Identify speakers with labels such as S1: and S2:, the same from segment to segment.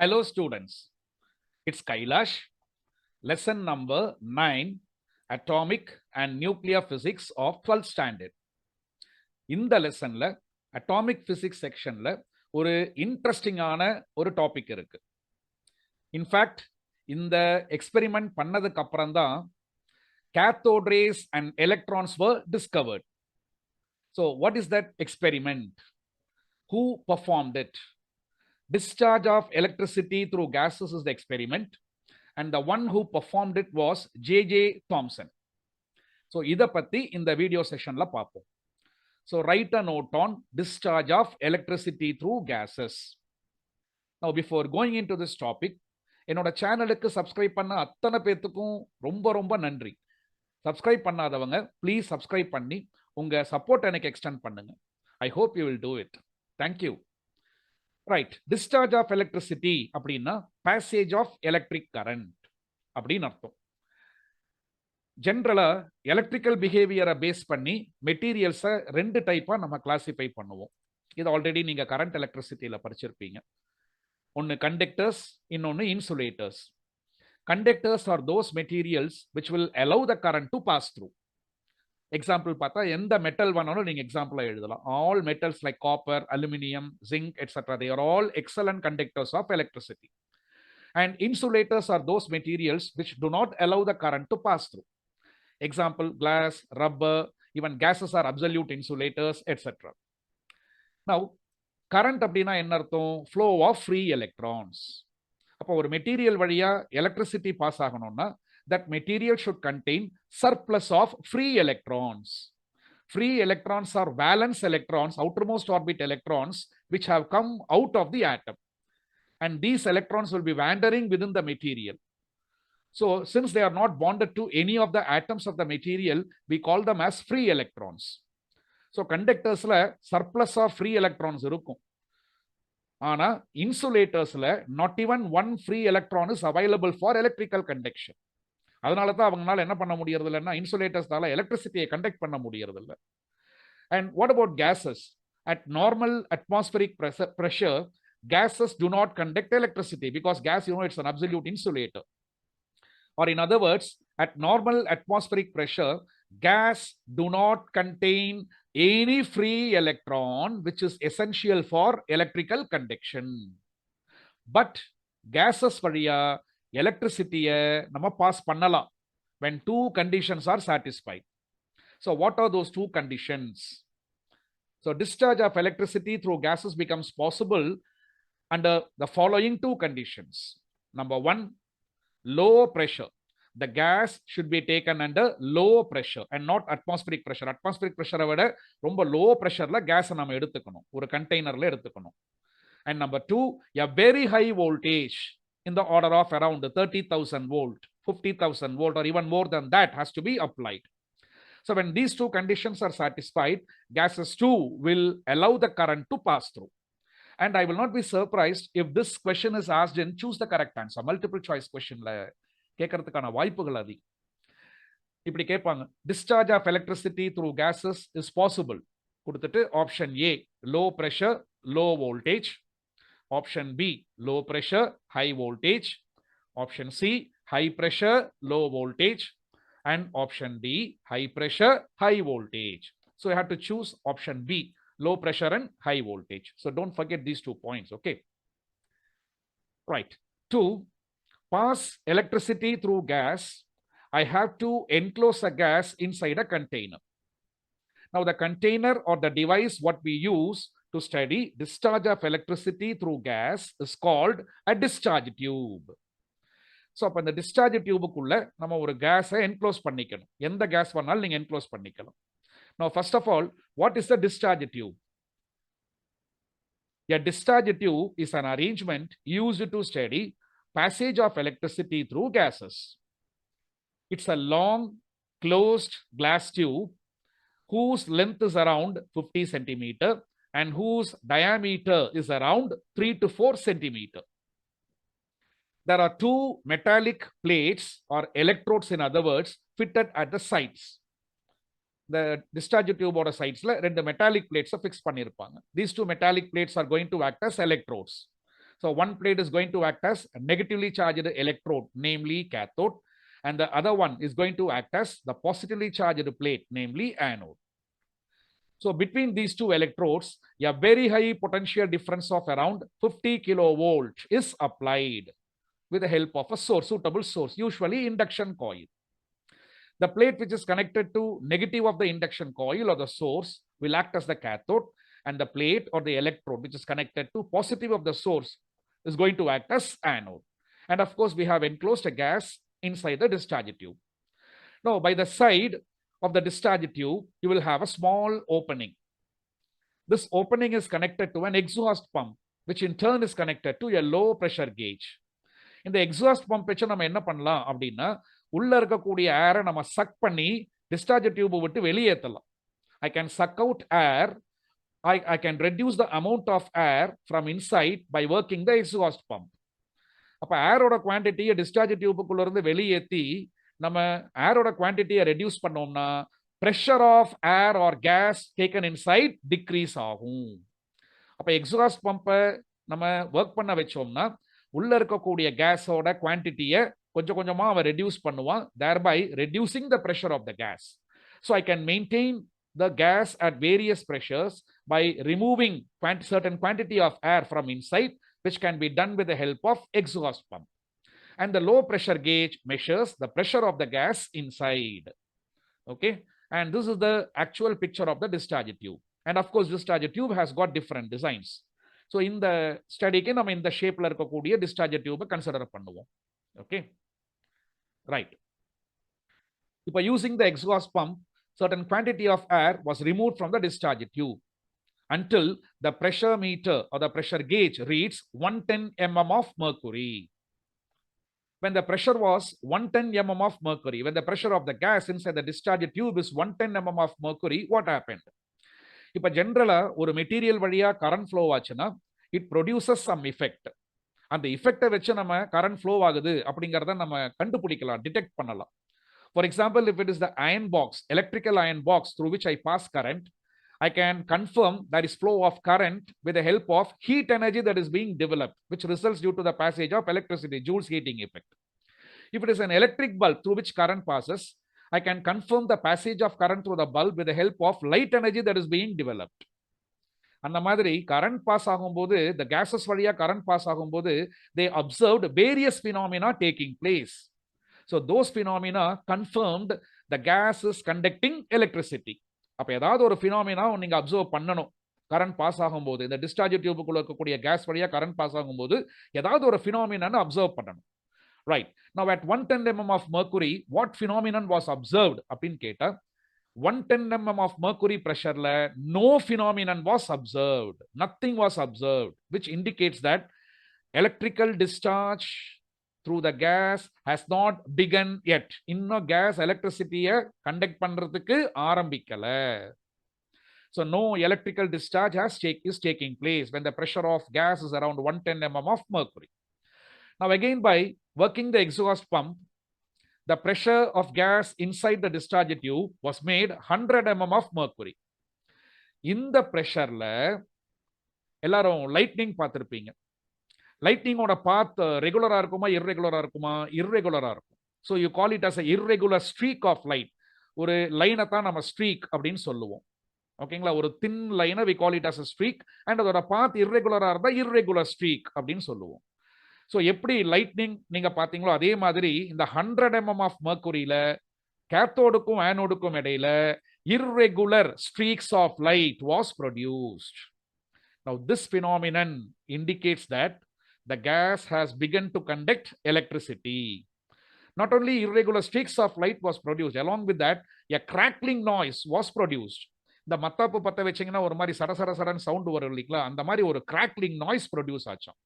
S1: Hello students, it's Kailash, lesson number 9, Atomic and Nuclear Physics of 12th Standard. இந்த லெசன்ல atomic physics செக்ஷன்ல ஒரு இன்ட்ரெஸ்டிங்கான ஒரு டாபிக் இருக்கு. இன்ஃபேக்ட் இந்த எக்ஸ்பெரிமெண்ட் பண்ணதுக்கு அப்புறம் தான் cathode rays and electrons were discovered. So what is that experiment? Who performed it? Discharge of electricity through gases is the experiment, and the one who performed it was J.J. Thomson. So இத பத்தி இந்த video செஷன்ல பார்ப்போம். So write a note on discharge of electricity through gases. Now before going into this topic, என்னோட சேனலுக்கு subscribe பண்ண அத்தனை பேத்துக்கும் ரொம்ப நன்றி. சப்ஸ்கிரைப் பண்ணாதவங்க ப்ளீஸ் சப்ஸ்கிரைப் பண்ணி உங்க சப்போர்ட் எனக்கு எக்ஸ்டெண்ட் பண்ணுங்க. I hope you will do it. Thank you. Right, discharge of electricity அப்படின்னா பேசேஜ் ஆஃப் எலக்ட்ரிக் கரண்ட் அப்படின்னு அர்த்தம். ஜென்ரலா எலக்ட்ரிக்கல் பிஹேவியரை பேஸ் பண்ணி மெட்டீரியல்ஸை ரெண்டு டைப்பா நம்ம கிளாசிஃபை பண்ணுவோம். இது ஆல்ரெடி நீங்க கரண்ட் எலக்ட்ரிசிட்டியில படிச்சிருப்பீங்க. ஒன்னு கண்டக்டர்ஸ், இன்னொன்னு insulators. Conductors are those materials which will allow the current to pass through. Example பார்த்தா எந்த மெட்டல் வேணாலும் நீங்க எக்ஸாம்பிளா எழுதலாம். All metals like copper, aluminum, zinc, etc. They are all excellent conductors of electricity. And insulators are those materials which do not allow the current to pass through. Example, glass, rubber, even gases are absolute insulators, etc. Now, current அப்படின்னா என்ன அர்த்தம்? Flow of free electrons. அப்போ ஒரு material வழியா electricity pass ஆகணும்னா that material should contain surplus of free electrons. Free electrons are valence electrons, outermost orbit electrons, which have come out of the atom. And these electrons will be wandering within the material. So since they are not bonded to any of the atoms of the material, we call them as free electrons. So conductorsல surplus of free electrons இருக்கும். ஆனா இன்சுலேட்டர்ஸ்ல not even one free electron is available for electrical conduction. அதனால தான் அவங்களால என்ன பண்ண முடியறது இல்லைன்னா இன்சுலேட்டர்ஸ்னால எலக்ட்ரிசிட்டியை கண்டக்ட் பண்ண முடியறது இல்லை. And what about cases? At normal atmospheric pressure, gases do not conduct electricity because gas, it's an absolute insulator. Or in other words, at normal atmospheric pressure, gas do not contain any free electron which is essential for electrical conduction. But gases valiya electricity nama pass பண்ணலாம் when two conditions are satisfied. So what are those two conditions? So discharge of electricity through gases becomes possible under the following two conditions. Number one, low pressure. The gas should be taken under low pressure and not atmospheric pressure. Atmospheric pressure விட ரொம்ப low pressureல gas நாம எடுத்துக்கணும், ஒரு கண்டெய்னர்ல எடுத்துக்கணும். And number two, a very high voltage in the order of around 30,000 volt, 50,000 volt, or even more than that has to be applied. So when these two conditions are satisfied, gases too will allow the current to pass through. And I will not be surprised if this question is asked in choose the correct answer. Multiple choice questionல கேட்கறதுக்கான வாய்ப்புகள் அதிகம். இப்படி கேட்பாங்க, discharge of electricity through gases is possible கொடுத்துட்டு option A low pressure low voltage, option B low pressure high voltage, option C high pressure low voltage, and option D high pressure high voltage. So you have to choose option B, low pressure and high voltage. So don't forget these 2 points, okay? Right. To pass electricity through gas, I have to enclose a gas inside a container. Now the container or the device what we use to study discharge of electricity through gas is called a discharge tube. So அப்ப இந்த discharge tubeக்குள்ள நம்ம ஒரு கேஸை enclose பண்ணிக்கணும். எந்த case வேணாலும் நீங்க enclose பண்ணிக்கலாம். Now, first of all, what is the discharge tube? A discharge tube is an arrangement used to study passage of electricity through gases. It's a long, closed glass tube whose length is around 50 centimeter and whose diameter is around 3 to 4 centimeter. There are two metallic plates or electrodes, in other words, fitted at the sides. The discharge tube ஓட சைட்ஸ்ல ரெண்டு metallic பிளேட்ஸை fix பண்ணியிருப்பாங்க. These two metallic plates are going to act as electrodes. So one plate is going to act as a negatively charged electrode, namely cathode, and the other one is going to act as the positively charged plate, namely anode. So between these two electrodes, a very high potential difference of around 50 kilovolt is applied with the help of a source, suitable source, usually induction coil. The plate which is connected to negative of the induction coil or the source will act as the cathode, and the plate or the electrode which is connected to positive of the source is going to act as anode. And of course, we have enclosed a gas inside the discharge tube. Now, by the side of the discharge tube, you will have a small opening. This opening is connected to an exhaust pump, which in turn is connected to a low pressure gauge. இந்த exhaust pump வச்சு நம்ம என்ன பண்ணலாம் அப்படின்னா, உள்ள இருக்கக்கூடிய ஏரை நம்ம சக் பண்ணி டிஸ்சார்ஜ் டியூப் விட்டு வெளியேற்றலாம். I can suck out air. I can reduce the amount of air from inside by working the exhaust pump. அப்ப ஏரோட குவான்டிட்டியை டிஸ்சார்ஜ் டியூபுக்குள்ள இருந்து வெளியேற்றி நம்ம ஏரோட குவான்டிட்டியை ரெடியூஸ் பண்ணோம்னா pressure of air or gas taken inside decrease ஆகும். அப்ப exhaust பம்பை நம்ம work பண்ண வச்சோம்னா உள்ள இருக்கக்கூடிய கேஸோட குவான்டிட்டியை கொஞ்சம் கொஞ்சமா அவன் ரெடியூஸ் பண்ணுவான், thereby reducing the pressure of the gas. So I can maintain the gas at various pressures by removing certain quantity of air from inside, which can be done with the help of exhaust pump. And the low pressure gauge measures the pressure of the gas inside. Okay, and this is the actual picture of the discharge tube. And of course, discharge tube has got different designs. So in the study ke நம்ம இந்த ஷேப்ல இருக்கக்கூடிய discharge tube consider பண்ணுவோம். Okay, right. இப்போ using the exhaust pump, certain quantity of air was removed from the discharge tube until the pressure meter or the pressure gauge reads 110 mm of mercury. When the pressure was 110 mm of mercury, when the pressure of the gas inside the discharge tube is 110 mm of mercury, what happened? இப்ப ஜெனரலா ஒரு material வழியா current flow ஆச்சுன்னா it produces some effect. அந்த எஃபெக்டை வச்சு நம்ம current flow ஆகுது அப்படிங்கிறத நம்ம கண்டுபிடிக்கலாம், டிடெக்ட் பண்ணலாம். For example, if it is the iron box, electrical iron box through which I pass current, I can confirm there is flow of current with the help of heat energy that is being developed, which results due to the passage of electricity, Joule's heating effect. If it is an electric bulb through which current passes, I can confirm the passage of current through the bulb with the help of light energy that is being developed. அந்த மாதிரி current pass ஆகும்போது, the gases வழியா current pass ஆகும்போது they observed various phenomena taking place. So those phenomena confirmed the gas is conducting electricity. அப்ப ஏதாவது ஒரு phenomena நீங்க observe பண்ணணும். கரண்ட் பாஸ் ஆகும்போது, இந்த டிஸ்சார்ஜ் டியூபுக்குள்ள இருக்கக்கூடிய கேஸ் வழியா கரண்ட் பாஸ் ஆகும்போது ஏதாவது ஒரு phenomena அப்சர்வ் பண்ணணும். Right. Now at 110 mm of mercury, what phenomenon was observed? அப்படின்னு கேட்டா 110 mm of mercury pressure la no phenomenon was observed. Nothing was observed, which indicates that electrical discharge through the gas has not begun yet. Inno gas electricity conduct பண்றதுக்கு ஆரம்பிக்கல. So no electrical discharge is taking place when the pressure of gas is around 110 mm of mercury. Now again, by working the exhaust pump, the pressure of gas inside the discharge tube was made 100 mm of mercury. இந்த பிரஷர்ல எல்லாரும் lightning பார்த்திருப்பீங்க. லைட்னிங்கோட பாத் ரெகுலரா இருக்குமா, இர்ரெகுலரா இருக்குமா? இர்ரெகுலரா இருக்கும். So you call it as irregular streak of light. ஒரு லைனை தான் நம்ம ஸ்ட்ரீக் அப்படின்னு சொல்லுவோம். ஓகேங்களா? ஒரு தின் லைனை we call it as streak, and அதோட பாத் இர்ரெகுலரா இருந்தா இர்ரெகுலர் ஸ்ட்ரீக் அப்படின்னு சொல்லுவோம். ஸோ எப்படி லைட்னிங் நீங்க பாத்தீங்களோ அதே மாதிரி இந்த 100 mm ஆஃப் மர்க்குரியில கேத்தோடுக்கும் ஆனோடுக்கும் இடையில irregular streaks of light was produced. Now this phenomenon indicates that the gas has begun to conduct electricity. Not only irregular streaks of light was produced, along with that a crackling noise was produced. இந்த மத்தாப்பு பத்த வச்சீங்கன்னா ஒரு மாதிரி சரசரசரன் sound வரும் இல்லைங்களா, அந்த மாதிரி ஒரு கிராக்லிங் நாய்ஸ் ப்ரொடியூஸ் ஆச்சாம்.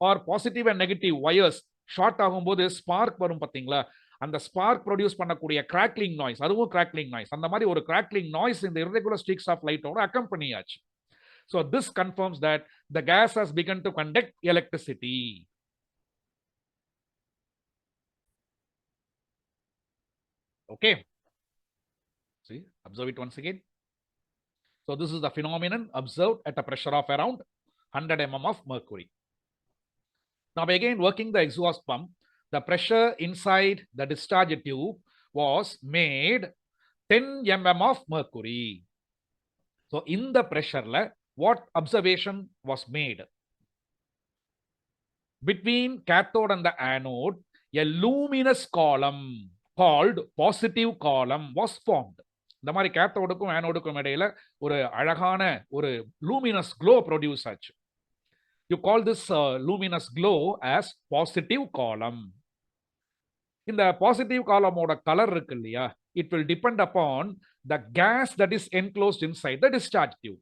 S1: Or positive and negative wires short ஆகும்போது ஸ்பார்க் வரும் பார்த்தீங்களா, அந்த ஸ்பார்க் ப்ரொடியூஸ் பண்ணக்கூடிய கிராக்லிங் நாய்ஸ், அதுவும் கிராக்லிங் நாய்ஸ். அந்த மாதிரி ஒரு கிராக்லிங் நாய்ஸ் இந்த irregular streaks ஆஃப் லைட்டோட அக்கம்பனி ஆச்சு. So this confirms that the gas has begun to conduct electricity. Okay. See, observe it once again. So this is the phenomenon observed at a pressure of around 100 mm of mercury. Now again, working the exhaust pump, the pressure inside the discharge tube was made 10 mm of mercury. So in the pressure, what observation was made? Between cathode and the anode, a luminous column called positive column was formed. இந்த மாதிரி கேத்தோடுக்கும் ஆனோடுக்கும் இடையில ஒரு அழகான ஒரு luminous glow produce ஆச்சு. You call this luminous glow as positive column. இந்த positive column ஓட colour இருக்கு இல்லையா, it will depend upon the gas that is enclosed inside the discharge tube.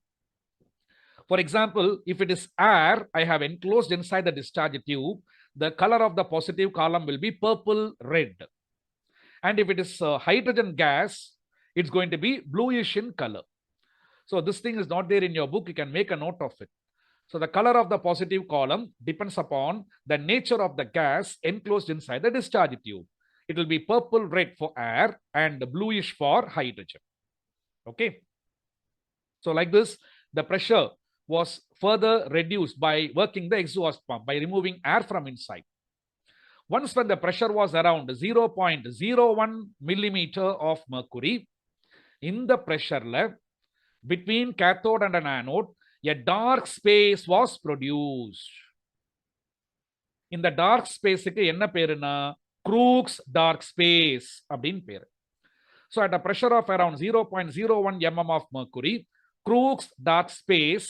S1: For example, if it is air I have enclosed inside the discharge tube, the color of the positive column will be purple red. And if it is hydrogen gas, it's going to be bluish in color. So this thing is not there in your book. You can make a note of it. So the color of the positive column depends upon the nature of the gas enclosed inside the discharge tube. It will be purple red for air and bluish for hydrogen. Okay. So like this, the pressure was further reduced by working the exhaust pump, by removing air from inside. Once when the pressure was around 0.01 millimeter of mercury, in the pressure between cathode and an anode, a dark space was produced. In the dark space க்கு என்ன பேருனா Crookes dark space அப்படினு பேரு. So at a pressure of around 0.01 mm of mercury, Crookes dark space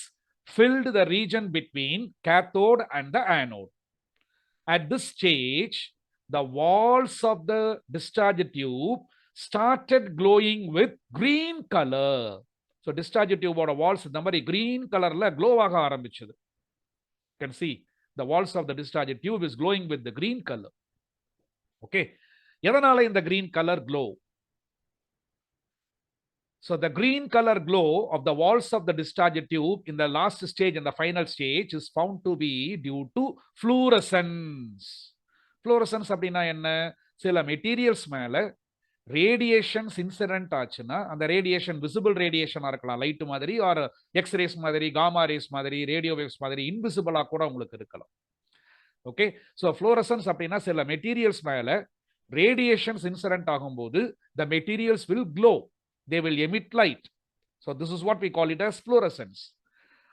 S1: filled the region between cathode and the anode. At this stage, the walls of the discharge tube started glowing with green color. So discharge tube oda walls இந்த மாதிரி green color la glow ஆக ஆரம்பிச்சது. You can see the walls of the discharge tube is glowing with the green color. Okay. எதனால இந்த green color glow? So the green color glow of the walls of the discharge tube in the last stage and the final stage is found to be due to fluorescence. Fluorescence அப்படின்னா என்ன? சில materials மேல radiations incident ஆச்சுன்னா அந்த radiation visible ரேடியேஷனா இருக்கலாம், light மாதிரி, R X-rays மாதிரி, gamma race மாதிரி, ரேடியோ வேவ்ஸ் மாதிரி, இன்விசிபிளா கூட உங்களுக்கு இருக்கலாம். ஓகே. ஸோ ஃப்ளோரசன்ஸ் அப்படின்னா சில மெட்டீரியல்ஸ் மேல ரேடியேஷன்ஸ் இன்சிடென்ட் ஆகும்போது the materials will glow, they will emit light. So this is what we call it as fluorescence.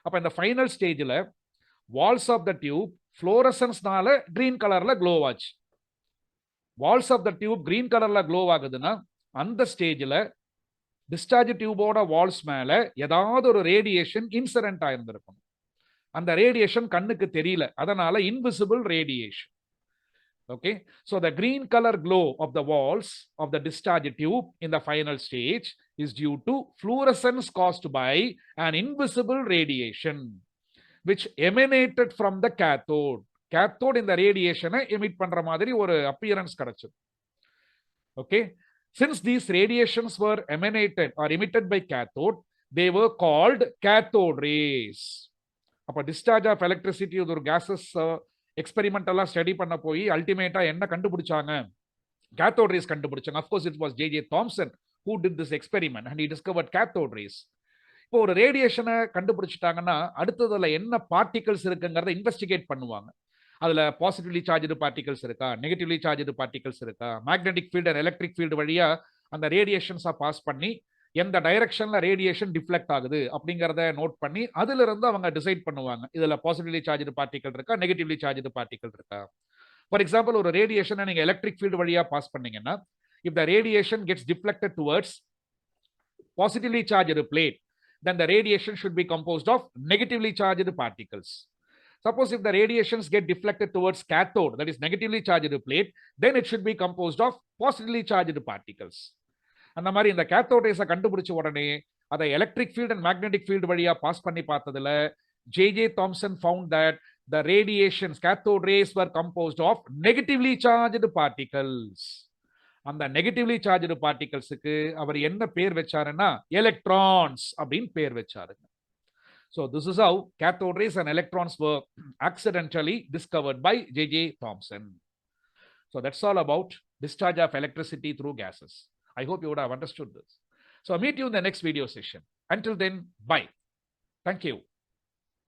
S1: அப்ப இந்த ஃபைனல் ஸ்டேஜ்ல வால்ஸ் ஆஃப் த டியூப் ஃப்ளோரசன்ஸ்னால கிரீன் கலர்ல க்ளோ ஆச்சு. Walls of the tube green கலர்ல glow ஆகுதுன்னா அந்த ஸ்டேஜ்ல டிஸ்சார்ஜ் டியூபோட வால்ஸ் மேல ஏதாவது ஒரு ரேடியேஷன் இன்சிடென்ட் ஆயிருந்திருக்கும். அந்த ரேடியேஷன் கண்ணுக்கு தெரியல, அதனால invisible radiation. Okay, so the green color glow of the walls of the discharge tube in the final stage is due to fluorescence caused by an invisible radiation which emanated from the cathode. Cathode in the radiation emit பண்ற மாதிரி ஒரு appearance கிடைச்சது. Okay, since these radiations were emanated or emitted by cathode, they were called cathode rays. அப்ப discharge of electricity ஒரு gases எக்ஸ்பெரிமெண்டெல்லாம் study பண்ண போய் அல்டிமேட்டா என்ன கண்டுபிடிச்சாங்க? cathode rays கண்டுபிடிச்சாங்க. Of course it was J.J. Thomson who did this experiment and he discovered cathode rays. இப்போ ஒரு ரேடியேஷனை கண்டுபிடிச்சிட்டாங்கன்னா அடுத்ததுல என்ன பார்ட்டிகல்ஸ் இருக்குங்கிறத இன்வெஸ்டிகேட் பண்ணுவாங்க. அதுல பாசிட்டிவ்லி சார்ஜ்டு பார்ட்டிகல்ஸ் இருக்கா, நெகட்டிவ்லி சார்ஜ்டு பார்ட்டிகல்ஸ் இருக்கா, magnetic field and electric field வழியா அந்த ரேடியேஷன்ஸா பாஸ் பண்ணி எந்த டைரக்ஷன்ல ரேடியேஷன் டிஃப்ளெக்ட் ஆகுது அப்படிங்கறத நோட் பண்ணி அதுல இருந்து அவங்க டிசைட் பண்ணுவாங்க இதுல பாசிட்டிவ்லி சார்ஜ்டு பார்ட்டிகல் இருக்கா, நெகட்டிவ்லி சார்ஜ்டு பார்ட்டிகல் இருக்கா. ஃபார் எக்ஸாம்பிள், ஒரு ரேடியேஷனை நீங்க எலக்ட்ரிக் ஃபீல்டு வழியா பாஸ் பண்ணீங்கன்னா if the radiation gets deflected towards positively charged plate, then the radiation should be composed of negatively charged particles. Suppose if the radiations get deflected towards cathode, that is negatively charged plate, then it should be composed of positively charged particles. அந்த மாதிரி இந்த cathode ரேஸை கண்டுபிடிச்ச உடனே அதை electric field and magnetic field வழியா pass பண்ணி பார்த்ததுல J.J. Thomson found that the radiations, cathode rays, were composed of negatively charged particles. அந்த நெகட்டிவ்லி சார்ஜ்டு பார்ட்டிகல்ஸுக்கு அவர் என்ன பேர் வச்சாருன்னா எலக்ட்ரான்ஸ் அப்படின்னு பேர் வச்சாருங்க. So this is how cathode rays and electrons were accidentally discovered by J.J. Thomson. So that's all about discharge of electricity through gases. I hope you would have understood this. So I'll meet you in the next video session. Until then, bye. Thank you.